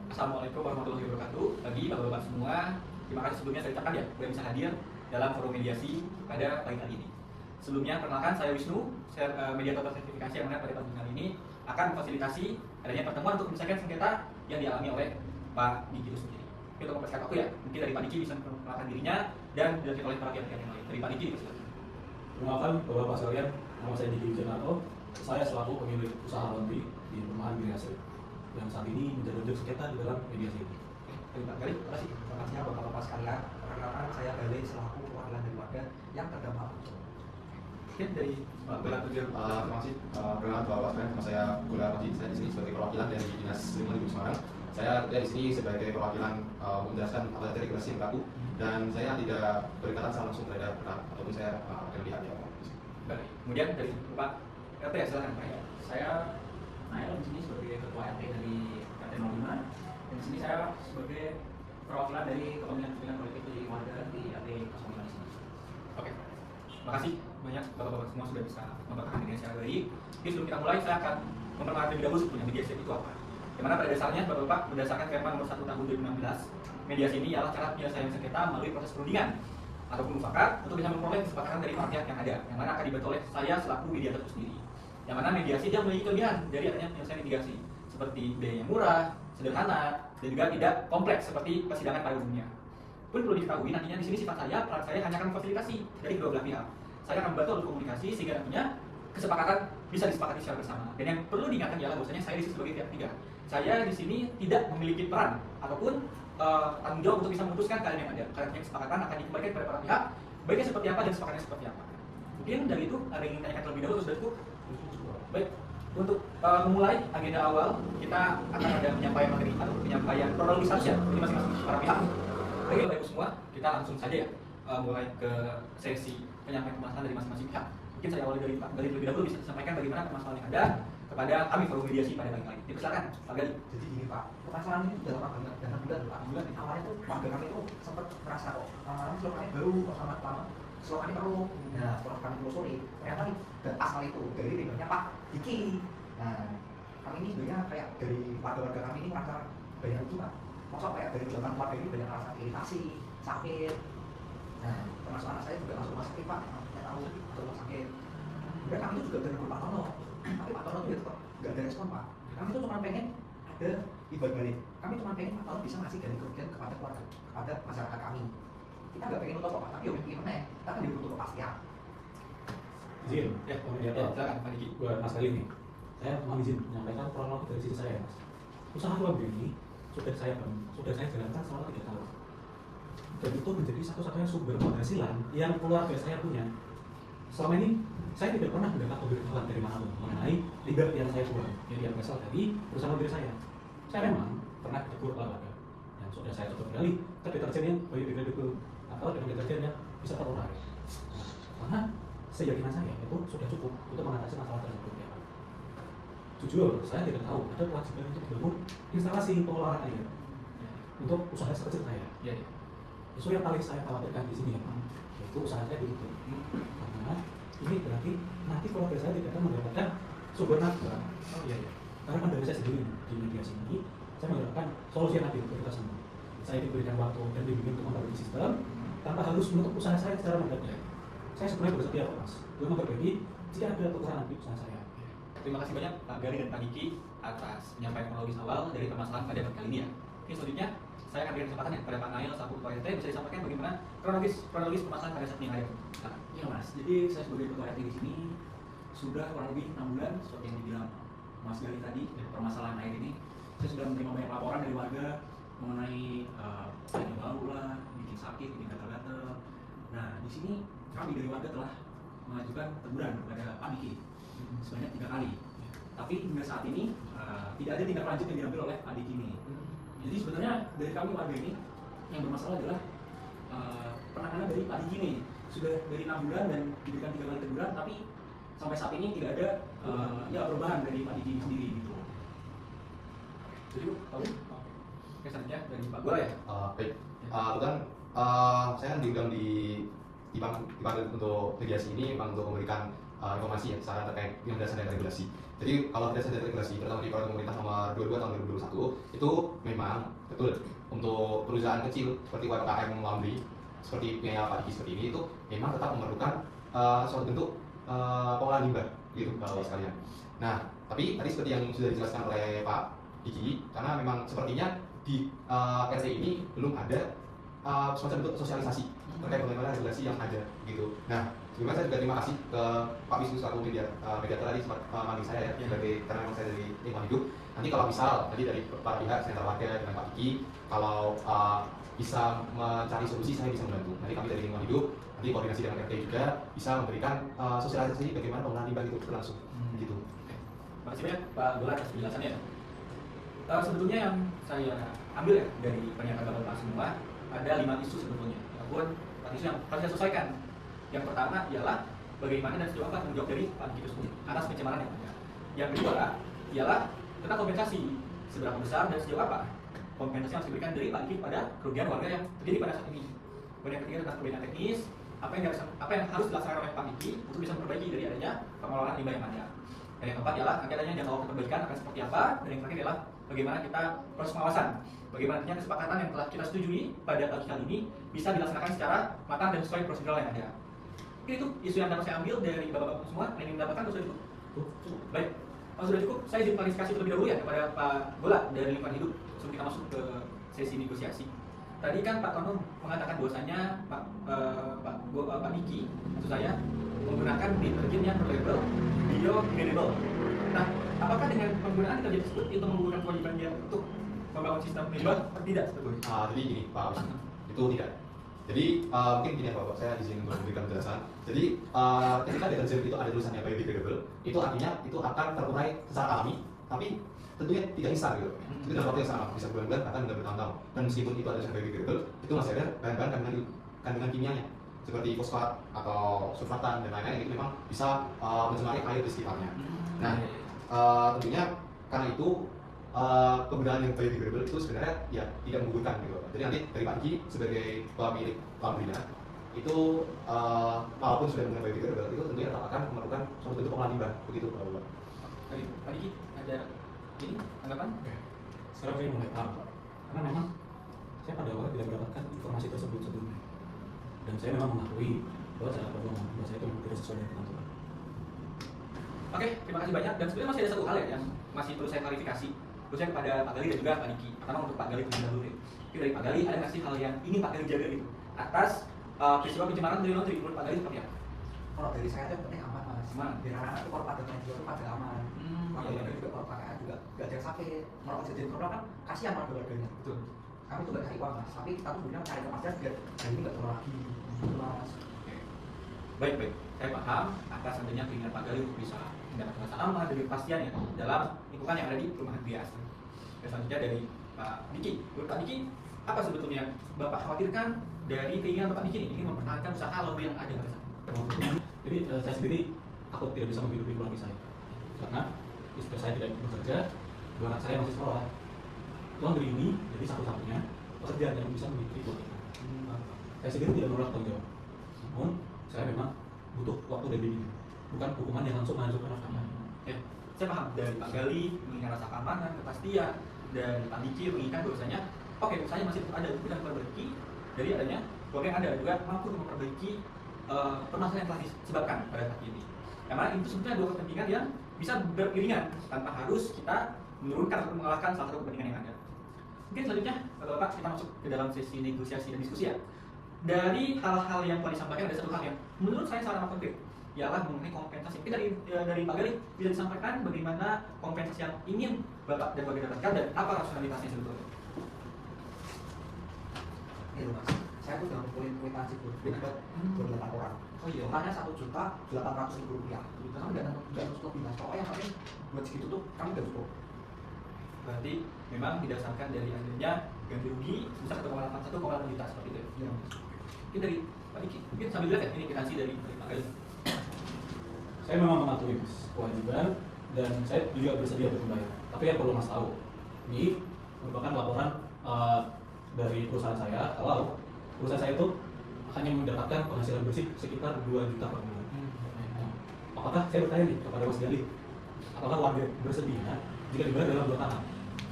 Assalamualaikum warahmatullahi wabarakatuh. Bagi bapak-bapak semua, terima kasih sebelumnya saya ucapkan ya sudah bisa hadir dalam forum mediasi pada pagi kali ini. Sebelumnya, perkenalkan saya Wisnu, mediator sertifikasi yang mana pada pagi kali ini akan memfasilitasi adanya pertemuan untuk menyelesaikan sengketa yang dialami oleh Pak Diki itu sendiri. Oke, untuk mempersiapkan waktu ya, mungkin dari Pak Diki bisa memperkenalkan dirinya dan dilanjutkan oleh para pihak-pihak yang lain. Dari Pak Diki, dipersilakan. Perkenalkan bapak-bapak sekalian, nama saya Diki Wijanarto. Saya selaku pemilik usaha laundry di perumahan Giri Hasil yang saat ini menjadi objek sengketa di dalam mediasi ini. Terima kasih. Terima kasih bapak-bapak sekalian. Perkenalkan saya Gali selaku perwakilan dari warga yang terdampak. Mungkin dari Pak Gula Tujur. Terima kasih. Perkenalkan bapak sekalian, nama saya Gula Tujur. Saya di sini sebagai perwakilan dari Dinas Lingkungan Hidup Semarang. Saya ada di sini sebagai perwakilan menjelaskan apa saja regulasi yang berlaku dan saya tidak berkaitan secara langsung terhadap ataupun saya akan melihat ya. Baik. Kemudian dari Pak RT ya, silakan Pak. Saya Nael di sini sebagai ketua RT dari RT 05 dan di sini saya sebagai perwakilan dari kepentingan politik di warga di RT 05 di sini. Oke, terima kasih banyak bapak-bapak semua sudah bisa memperkenalkan diri secara baik. Jadi sebelum kita mulai, saya akan memperkenalkan terlebih dahulu sebetulnya mediasi itu apa. Dimana pada dasarnya bapak-bapak berdasarkan Permen nomor 1 tahun 2016, mediasi ini ialah cara penyelesaian sengketa melalui proses perundingan ataupun mufakat untuk bisa memperoleh kesepakatan dari pihak yang ada, yang mana akan dibantu oleh saya selaku mediator itu sendiri. Yang mana mediasi dia memiliki kelebihan dari adanya penyelesaian litigasi seperti biaya yang murah, sederhana, dan juga tidak kompleks seperti persidangan pada umumnya. Pun perlu diketahui nantinya di sini sifat saya, peran saya hanya akan memfasilitasi dari kedua belah pihak. Saya akan membantu untuk komunikasi sehingga nantinya kesepakatan bisa disepakati secara bersama. Dan yang perlu diingatkan ialah bahwasanya saya di sini sebagai pihak ketiga. Saya di sini tidak memiliki peran ataupun tanggung jawab untuk bisa memutuskan keadaan yang ada. Karena kesepakatan akan dikembalikan kepada para pihak, baiknya seperti apa dan kesepakatannya seperti apa. Mungkin dari itu ada yang ingin tanyakan terlebih dahulu, sudah cukup? Baik, untuk memulai agenda awal, kita akan ada penyampaian materi atau penyampaian kronologis saja dari masing-masing para pihak. Baik, Bapak Ibu semua, kita langsung saja ya mulai ke sesi penyampaian permasalahan dari masing-masing pihak. Mungkin saya awali dari Pak Gali terlebih dahulu, bisa disampaikan bagaimana permasalahan yang ada kepada kami forum mediasi pada pagi kali ini. Dipersilakan, Pak Gali. Jadi gini Pak, permasalahan ini sudah lama banget, dan bulan Pak. Bulan awalnya tuh warga kami itu sempat merasa kok lama-lama slogannya baru, lama slogannya baru. Nah, setelah kami telusuri, ternyata nih asal itu dari ridhonya Pak Diki. Nah, kami ini sebenarnya kayak dari warga-warga kami ini merasa banyak itu Pak. Maksudnya kayak dari zaman keluarga ini banyak merasa iritasi, sakit. Nah, termasuk anak saya juga masuk rumah sakit Pak. Saya tahu masuk rumah sakit. Kemudian kami itu juga dengan Pak Tono, tapi Pak Tono itu tetap nggak ada respon Pak. Kami itu cuma pengen ada ibadah balik. Kami cuma pengen Pak Tono bisa ngasih ganti kerugian kepada keluarga, kepada masyarakat kami. Kita nggak pengen nutup Pak, tapi ya gimana ya? Kita kan dibutuh kepastian. Izin, Ya, mediator. silakan Pak Diki. Buat Mas Gali nih, saya mohon izin menyampaikan kronologi dari sisi saya, Mas. Usaha laundry ini sudah saya jalankan selama 3 tahun. Dan itu menjadi satu-satunya sumber penghasilan yang keluarga saya punya. Selama ini saya tidak pernah mendapat pemberitahuan dari manapun mengenai limbah yang saya buang, yang berasal dari perusahaan laundry saya. Saya memang pernah ditegur oleh yang sudah saya coba beralih ke deterjen yang biodegradable atau dengan deterjen yang bisa terurai. Karena keyakinan saya itu sudah cukup untuk mengatasi masalah tersebut ya Pak. Jujur, saya tidak tahu ada kewajiban untuk membangun instalasi pengolahan air untuk usaha sekecil saya. Ya. Itu yang paling saya khawatirkan di sini ya Pak, yaitu usaha saya ditutup. Karena ini berarti nanti keluarga saya tidak akan mendapatkan sumber nafkah. Oh iya. Karena kan dari saya sendiri di mediasi ini, saya mengharapkan solusi yang adil untuk kita semua. Saya diberikan waktu dan dibimbing untuk memperbaiki sistem tanpa harus menutup usaha saya secara mendadak. Saya sebenarnya bersedia kok Mas, untuk memperbaiki jika ada kekurangan di usaha saya. Terima kasih banyak Pak Gali dan Pak Diki atas penyampaian kronologis awal dari permasalahan pada pagi kali ini ya. Ini selanjutnya saya akan berikan kesempatan ya kepada Pak Nail selaku ketua RT bisa disampaikan bagaimana kronologis permasalahan pada saat ini yang ada. Iya Mas, jadi saya sebagai ketua RT di sini sudah kurang lebih 6 bulan seperti yang dibilang Mas Gali tadi permasalahan air ini. Saya sudah menerima banyak laporan dari warga mengenai air bau lah, bikin sakit, bikin gatal-gatal. Nah di sini kami dari warga telah mengajukan teguran kepada Pak Diki sebanyak 3 kali. Tapi hingga saat ini tidak ada tindak lanjut yang diambil oleh Pak Diki ini. Jadi sebenarnya dari kami warga ini yang bermasalah adalah penanganan dari Pak Diki ini. Sudah dari 6 bulan dan diberikan 3 kali teguran, tapi sampai saat ini tidak ada perubahan dari Pak Diki sendiri gitu. Jadi tahu? Oke, selanjutnya dari Pak Gula ya. Baik, kebetulan saya kan diundang dipanggil untuk mediasi ini memang untuk memberikan informasi ya secara terkait penjelasan dan regulasi. Jadi kalau berdasarkan dari regulasi, terutama di peraturan pemerintah nomor 22 tahun 2021, itu memang betul untuk perusahaan kecil seperti UMKM laundry, seperti punya Pak Diki seperti ini, itu memang tetap memerlukan suatu bentuk pengolahan limbah gitu kalau sekalian. Nah, tapi tadi seperti yang sudah dijelaskan oleh Pak Diki, karena memang sepertinya di RT ini belum ada semacam bentuk sosialisasi terkait bagaimana regulasi yang ada gitu. Nah, sebelumnya saya juga terima kasih ke Pak Wisnu selaku mediator tadi sempat manggil saya ya, karena memang saya dari lingkungan hidup. Nanti kalau misal tadi dari para pihak sentra warga dengan Pak Diki, kalau bisa mencari solusi saya bisa membantu. Nanti kami dari lingkungan hidup nanti koordinasi dengan RT juga bisa memberikan sosialisasi bagaimana pengolahan limbah itu berlangsung gitu. Terima kasih banyak Pak Gola atas penjelasannya. Sebetulnya yang saya ambil ya dari pernyataan Bapak semua ada 5 isu sebetulnya. Walaupun 4 isu yang harus saya selesaikan. Yang pertama ialah bagaimana dan sejauh apa tanggung jawab dari Pak Diki tersebut atas pencemaran yang ada. Yang kedua ialah tentang kompensasi, seberapa besar dan sejauh apa kompensasi yang harus diberikan dari Pak Diki pada kerugian warga yang terjadi pada saat ini. Kemudian yang ketiga tentang perbaikan teknis, apa yang harus dilaksanakan oleh Pak Diki untuk bisa memperbaiki dari adanya pengelolaan limbah yang ada. Dan yang keempat ialah nanti adanya jangka waktu perbaikan akan seperti apa. Dan yang terakhir adalah bagaimana kita proses pengawasan, bagaimana nantinya kesepakatan yang telah kita setujui pada pagi kali ini bisa dilaksanakan secara matang dan sesuai prosedural yang ada. Mungkin itu isu yang dapat saya ambil dari bapak-bapak semua. Yang ingin mendapatkan sudah cukup? Baik, kalau sudah cukup, saya izin klarifikasi terlebih dahulu ya kepada Pak Gola dari lingkungan hidup sebelum kita masuk ke sesi negosiasi. Tadi kan Pak Tono mengatakan bahwasanya Pak Diki, maksud saya, menggunakan deterjen yang berlabel biodegradable. Nah, apakah dengan penggunaan deterjen tersebut itu menggunakan kewajiban dia untuk membangun sistem limbah atau tidak sebetulnya? Jadi gini Pak Wisnu, itu tidak. Jadi mungkin gini ya Bapak, saya izin untuk memberikan penjelasan. Jadi ketika deterjen itu ada tulisannya biodegradable, itu artinya itu akan terurai secara alami, tapi tentunya tidak instan gitu. Itu dalam waktu yang sama, bisa bulan-bulan bahkan hingga bertahun-tahun. Dan meskipun itu ada tulisan biodegradable, itu masih ada bahan-bahan kandungan kimianya seperti fosfat atau surfaktan dan lain-lain yang itu memang bisa mencemari air di sekitarnya. Nah, tentunya karena itu penggunaan yang biodegradable itu sebenarnya ya tidak menggugurkan gitu. Jadi nanti dari Pak Diki sebagai pemilik laundrynya itu walaupun sudah menggunakan biodegradable itu tentunya tetap akan memerlukan suatu bentuk pengolahan limbah begitu Pak. Tadi Pak Diki ada ini tanggapan? Sekarang saya mulai paham, karena memang saya pada awal tidak mendapatkan informasi tersebut sebelumnya, dan saya memang mengakui bahwa cara pembuangan limbah saya itu tidak sesuai dengan aturan. Oke, terima kasih banyak. Dan sebenarnya masih ada satu hal ya yang masih perlu saya klarifikasi, khususnya kepada Pak Gali dan juga Pak Diki. Pertama untuk Pak Gali terlebih dahulu deh. Jadi dari Pak Gali ada nggak sih hal yang ingin Pak Gali jaga gitu atas peristiwa pencemaran dari laundry menurut Pak Gali seperti apa? Kalau dari saya itu yang penting aman mas. Aman. Biar anak-anak itu kalau pada main itu pada aman. Kalau Iya. juga kalau pakai juga gak ada yang sakit. Kalau kejadian corona kan kasihan warga-warganya. Betul. Kami tuh gak cari uang mas, tapi kita tuh sebenarnya cari kepastian biar hari ini gak terulang lagi. Gitu, mas. Baik, saya paham atas adanya keinginan Pak Gali untuk bisa mendapatkan rasa aman dan kepastian ya dalam lingkungan yang ada di perumahan biasa. Dan selanjutnya dari Pak Diki. Menurut Pak Diki, apa sebetulnya yang Bapak khawatirkan dari keinginan Bapak Diki ini ingin mempertahankan usaha laundry yang ada pada saat ini? Jadi saya sendiri takut tidak bisa menghidupi keluarga saya, karena istri saya tidak bekerja, dua anak saya masih sekolah. Laundry ini jadi satu-satunya pekerjaan yang bisa menghidupi keluarga. Saya sendiri tidak menolak tanggung jawab, namun saya memang butuh waktu dan bimbingan, bukan hukuman yang langsung menghancurkan nafkah. Ya, saya paham dari Pak Gali menginginkan rasa keamanan, kepastian, dan Pak Diki menginginkan bahwasanya oke, usahanya masih tetap ada, tapi memperbaiki dari adanya keluarga yang ada juga mampu untuk memperbaiki permasalahan yang telah disebabkan pada saat ini. Yang mana itu sebetulnya dua kepentingan yang bisa beriringan tanpa harus kita menurunkan atau mengalahkan salah satu kepentingan yang ada. Mungkin selanjutnya, Bapak, kita masuk ke dalam sesi negosiasi dan diskusi ya. Dari hal-hal yang telah disampaikan ada satu hal yang menurut saya sangat konkret, ialah mengenai kompensasi. Mungkin dari Pak Gali bisa disampaikan bagaimana kompensasi yang ingin Bapak dan Bapak dapatkan dan apa rasionalitasnya sebetulnya. Ini loh mas, saya tuh udah ngumpulin kwitansi buat 8 orang. Oh iya. Totalnya 1.800.000 rupiah. Kami nggak cukup lebih mas. Pokoknya kami buat segitu tuh kami nggak cukup. Berarti memang didasarkan dari adanya ganti rugi sebesar 1,81 juta seperti itu. Ya. Mungkin dari Pak Diki, mungkin sambil lihat ya ini kwitansi dari Pak Gali. Saya memang mematuhi Mas kewajiban dan saya juga bersedia untuk membayar. Tapi yang perlu Mas tahu, ini merupakan laporan dari perusahaan saya kalau perusahaan saya itu hanya mendapatkan penghasilan bersih sekitar 2 juta per bulan. Apakah saya bertanya nih kepada Mas Gali, apakah warga bersedia jika dibayar dalam 2 tahap,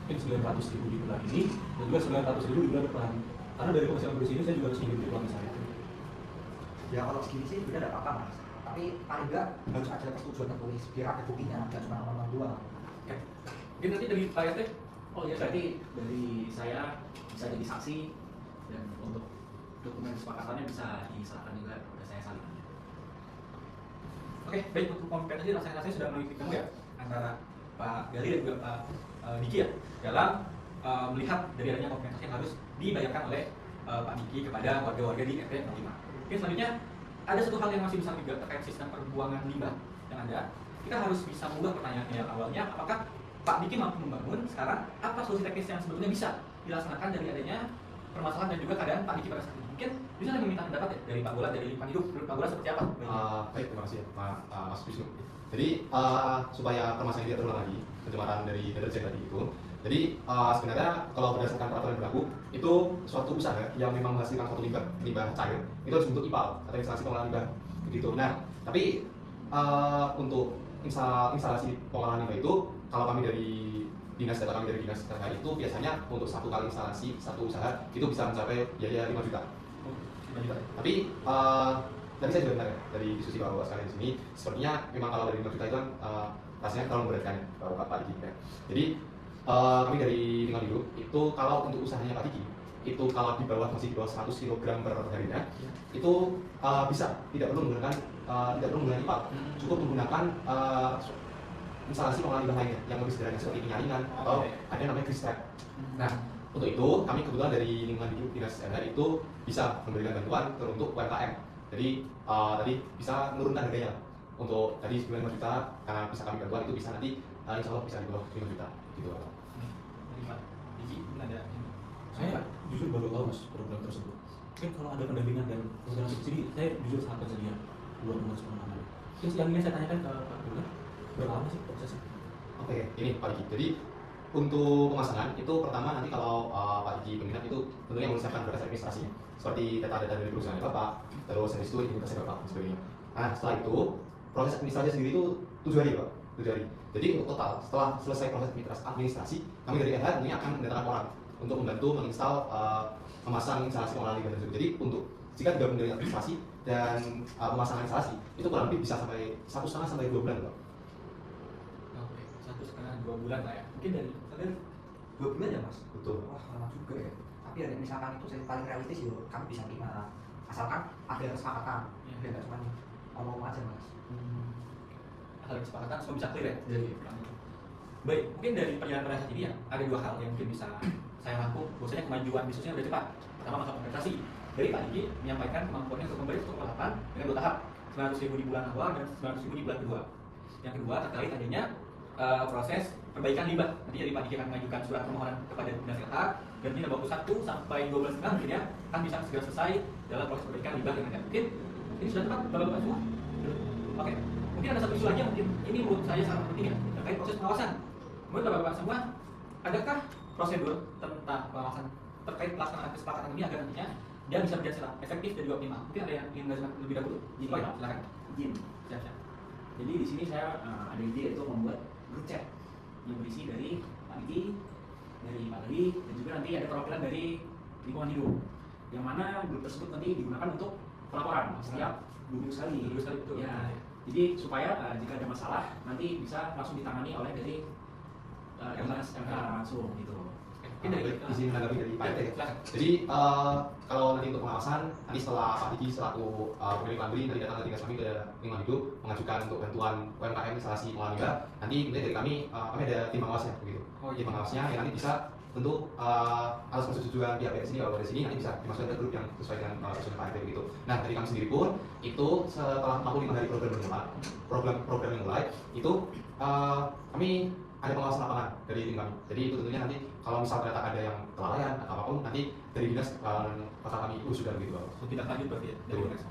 mungkin 900.000 di bulan ini dan juga 900.000 di bulan depan. Karena dari komisi produksi ini saya juga harus mengikuti keluarga saya. Ya kalau segini sih tidak ada apa-apa mas, tapi paling enggak harus ada persetujuan tertulis biar ada buktinya, jangan cuma ngomong doang. Oke. Mungkin nanti dari Pak RT. Oh ya, berarti dari saya bisa jadi saksi dan untuk dokumen kesepakatannya bisa diserahkan juga ke saya salin. Oke, baik, untuk kompetisi rasanya sudah melalui kamu ya antara Pak Gali dan juga Pak Diki ya dalam melihat dari adanya kompensasi yang harus dibayarkan oleh Pak Diki kepada warga-warga di RT 05. Oke, selanjutnya ada satu hal yang masih bisa juga terkait sistem perbuangan limbah yang ada. Kita harus bisa mengubah pertanyaannya yang awalnya, apakah Pak Diki mampu membangun, sekarang apa solusi teknis yang sebetulnya bisa dilaksanakan dari adanya permasalahan dan juga keadaan Pak Diki pada saat ini. Mungkin bisa meminta pendapat ya dari Pak Bola, dari lingkungan hidup. Menurut Pak Bola seperti apa? Baik, terima kasih Mas Wisnu. Jadi supaya permasalahan tidak terulang lagi, pencemaran dari deterjen tadi itu. Jadi sebenarnya kalau berdasarkan peraturan yang berlaku, itu suatu usaha yang memang menghasilkan suatu limbah cair, itu harus bentuk IPAL atau instalasi pengolahan limbah begitu. Nah, tapi untuk instalasi pengolahan limbah itu, kalau kami dari dinas data kami dari dinas terkait itu biasanya untuk 1 kali instalasi satu usaha itu bisa mencapai biaya 5 juta. 5 juta. Tapi tadi saya juga dengar ya dari diskusi Bapak sekalian di sini, sepertinya memang kalau dari 5 juta itu kan rasanya terlalu memberatkan Pak Diki ya. Jadi kami dari lingkungan hidup itu kalau untuk usahanya Pak Diki itu kalau di bawah masih di bawah 100 kg per harinya itu bisa tidak perlu menggunakan IPAL, cukup menggunakan instalasi pengolahan limbah lainnya yang lebih sederhana seperti penyaringan atau ada yang namanya grease trap. Nah, untuk itu kami kebetulan dari lingkungan hidup dinas RR itu bisa memberikan bantuan untuk UMKM. Jadi tadi bisa menurunkan harganya untuk tadi 9 juta karena bisa kami bantuan itu bisa nanti insya Allah bisa di bawah 5 juta gitu. Dari Pak Diki, mungkin ada Saya jujur baru tahu mas program tersebut. Mungkin kalau ada pendampingan dan program subsidi, saya jujur sangat bersedia buat mengurus penanganan. Terus yang ingin saya tanyakan ke Pak Bola, berapa lama sih prosesnya? Oke, ini Pak Diki. Jadi untuk pemasangan itu pertama nanti kalau Pak Diki berminat itu tentunya menyiapkan berkas administrasinya seperti data-data dari perusahaan Bapak, terus habis itu identitasnya Bapak dan sebagainya. Nah setelah itu proses administrasi sendiri itu 7 hari Pak, 7 hari. Jadi untuk total setelah selesai proses administrasi, kami dari RH tentunya akan mendatangkan orang untuk membantu menginstal memasang instalasi pengolahan limbah tersebut. Jadi untuk jika digabung dari administrasi dan pemasangan instalasi itu kurang lebih bisa sampai 1,5 sampai 2 bulan Pak. Oke, 1,5-2 bulan lah ya. Mungkin dari kalian 2 bulan ya mas? Betul. Wah lama juga ya. Tapi ada misalkan itu saya paling realistis ya, kami bisa terima asalkan ada kesepakatan. Ya. Biar nggak cuma ngomong aja mas. Hal kesepakatan semua bisa clear ya dari pelan itu. Baik, mungkin dari perjalanan pada saat ini ya ada 2 hal yang mungkin bisa saya rangkum. Bahwasanya kemajuan bisnisnya sudah cepat. Pertama masalah kompensasi. Dari Pak Diki menyampaikan kemampuannya untuk membayar 1,8 dengan 2 tahap, 900.000 di bulan awal dan 900.000 di bulan kedua. Yang kedua terkait adanya proses perbaikan limbah. Nanti dari Pak Diki akan mengajukan surat permohonan kepada Dinas LH dan ini dalam waktu 1 sampai 12 bulan mungkin ya akan bisa segera selesai dalam proses perbaikan limbah yang ada. Mungkin ini sudah tepat Bapak-bapak semua. Oke. Mungkin ada satu isu lagi yang mungkin ini menurut saya sangat penting ya terkait proses pengawasan. Menurut Bapak-bapak semua, adakah prosedur tentang pengawasan terkait pelaksanaan kesepakatan ini agar nantinya dia bisa berjalan secara efektif dan juga optimal? Mungkin ada yang ingin menjelaskan lebih dahulu? Jadi, Oh, ya, silakan. izin. Siap-siap. Jadi di sini saya ada ide itu membuat grup chat yang berisi dari Pak Diki, dari Pak Gali, dan juga nanti ada perwakilan dari lingkungan hidup. Yang mana grup tersebut nanti digunakan untuk pelaporan setiap 2 minggu sekali. 2 minggu sekali, betul. Ya. Jadi supaya jika ada masalah nanti bisa langsung ditangani oleh dari Dinas MK langsung gitu. Mungkin dari izin menanggapi dari Pak RT ya. silakan. Jadi kalau nanti untuk pengawasan, nanti setelah Pak Diki selaku pemilik pabrik nanti datang ke dinas kami ke lingkungan hidup mengajukan untuk bantuan UMKM instalasi pengolahan limbah. Nanti kemudian dari kami ada tim pengawasnya begitu. Oh, iya. Tim pengawasnya yang nanti bisa tentu atas persetujuan pihak dari sini kalau dari sini nanti bisa dimasukkan ke grup yang sesuai dengan persetujuan Pak RT begitu. Nah dari kami sendiri pun itu setelah 45 hari program yang mulai itu kami ada pengawasan lapangan dari tim kami. Jadi itu tentunya nanti kalau misal ternyata ada yang kelalaian atau apapun nanti dari dinas pasal kami itu sudah begitu. Tidak lanjut berarti ya dari Dinas.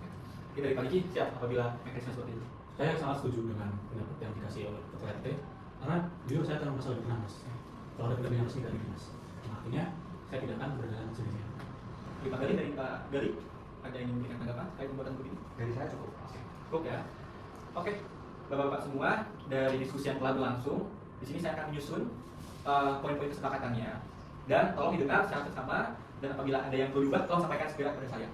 Oke, dari Pak Diki siap apabila mekanisme seperti itu. Saya sangat setuju dengan pendapat yang dikasih oleh Ketua RT karena jujur saya akan merasa lebih tenang mas kalau ada pendampingan resmi dari dinas. Nah, artinya saya tidak akan berjalan sendirian. Dari Pak Gali, dari Pak Gali ada yang ingin memberikan tanggapan terkait pembuatan grup ini? Dari saya cukup mas. Cukup ya. Oke. Bapak-bapak semua, dari diskusi yang telah berlangsung, di sini saya akan menyusun poin-poin kesepakatannya. Dan tolong didengar secara seksama, dan apabila ada yang perlu diubah, tolong sampaikan segera kepada saya.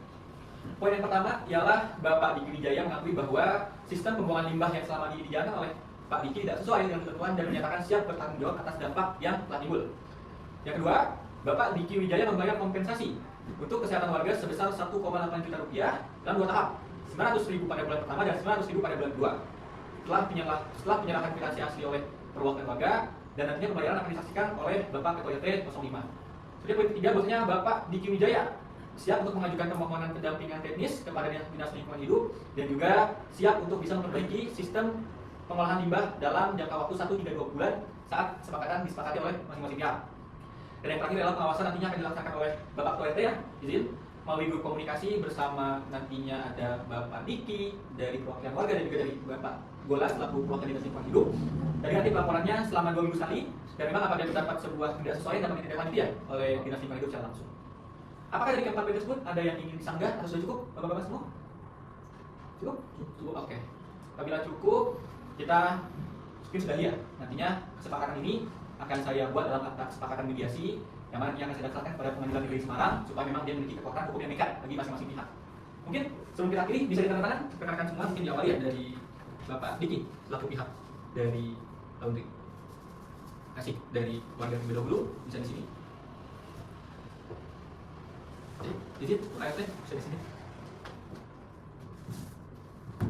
Poin yang pertama ialah Bapak Diki Wijaya mengakui bahwa sistem pembuangan limbah yang selama ini dijalankan oleh Pak Diki tidak sesuai dengan ketentuan dan menyatakan siap bertanggung jawab atas dampak yang telah timbul. Yang kedua, Bapak Diki Wijaya membayar kompensasi untuk kesehatan warga sebesar 1,8 juta rupiah dalam 2 tahap, 900.000 pada bulan pertama dan 900.000 pada bulan kedua. Setelah penyerahan kwitansi asli oleh perwakilan warga, dan nantinya pembayaran akan disaksikan oleh Bapak Ketua RT 05. Kemudian poin ketiga, bahwasanya Bapak Diki Wijaya siap untuk mengajukan permohonan pendampingan teknis kepada Dinas Lingkungan Hidup dan juga siap untuk bisa memperbaiki sistem pengolahan limbah dalam jangka waktu 1 hingga 2 bulan saat kesepakatan disepakati oleh masing-masing pihak. Dan yang terakhir adalah pengawasan nantinya akan dilaksanakan oleh Bapak Ketua RT ya, izin melalui grup komunikasi bersama nantinya ada Bapak Diki dari perwakilan warga dan juga dari Bapak Gola selaku perwakilan Dinas Lingkungan Hidup. Dari nanti pelaporannya selama 2 minggu sekali, dan memang apabila terdapat sebuah tidak sesuai dapat ditindaklanjuti ya oleh Dinas Lingkungan Hidup secara langsung. Apakah dari keempat poin tersebut ada yang ingin disanggah atau sudah cukup, Bapak-bapak semua? Cukup? Cukup, oke. Apabila cukup, kita mungkin sudah lihat. Nantinya kesepakatan ini akan saya buat dalam akta kesepakatan mediasi yang mana akan saya daftarkan kepada Pengadilan Negeri Semarang supaya memang dia memiliki kekuatan hukum yang mengikat bagi masing-masing pihak. Mungkin sebelum kita akhiri bisa ditandatangan rekan-rekan semua mungkin diawali ya dari Bapak Diki selaku pihak dari laundry. Kasih dari warga terlebih dahulu bisa di sini. Di sini, Pak RT bisa di sini.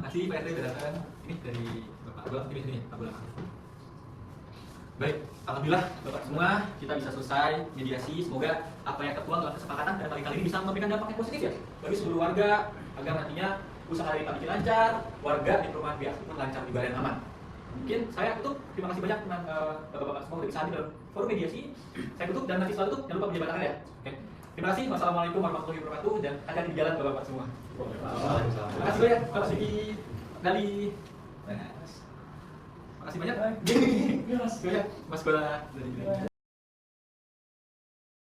Kasih Pak RT sudah datang. Ini dari Bapak Abdullah, ini sini Pak Abdullah. Baik, alhamdulillah Bapak semua kita bisa selesai mediasi. Semoga apa yang tertuang dalam kesepakatan pada kali ini bisa memberikan dampak yang positif ya bagi seluruh warga agar nantinya usaha dari Pak Diki lancar, warga di perumahan BX pun lancar juga dan aman. Mungkin saya tutup. Terima kasih banyak Bapak-bapak semua sudah bisa hadir dalam forum mediasi. Saya tutup dan nanti setelah tutup jangan lupa menjabat tangan ya. Oke. Terima kasih. Wassalamualaikum warahmatullahi wabarakatuh dan hati-hati di jalan Bapak-bapak semua. Terima kasih banyak Bapak Diki Dali. Terima kasih banyak. Mas Gola dari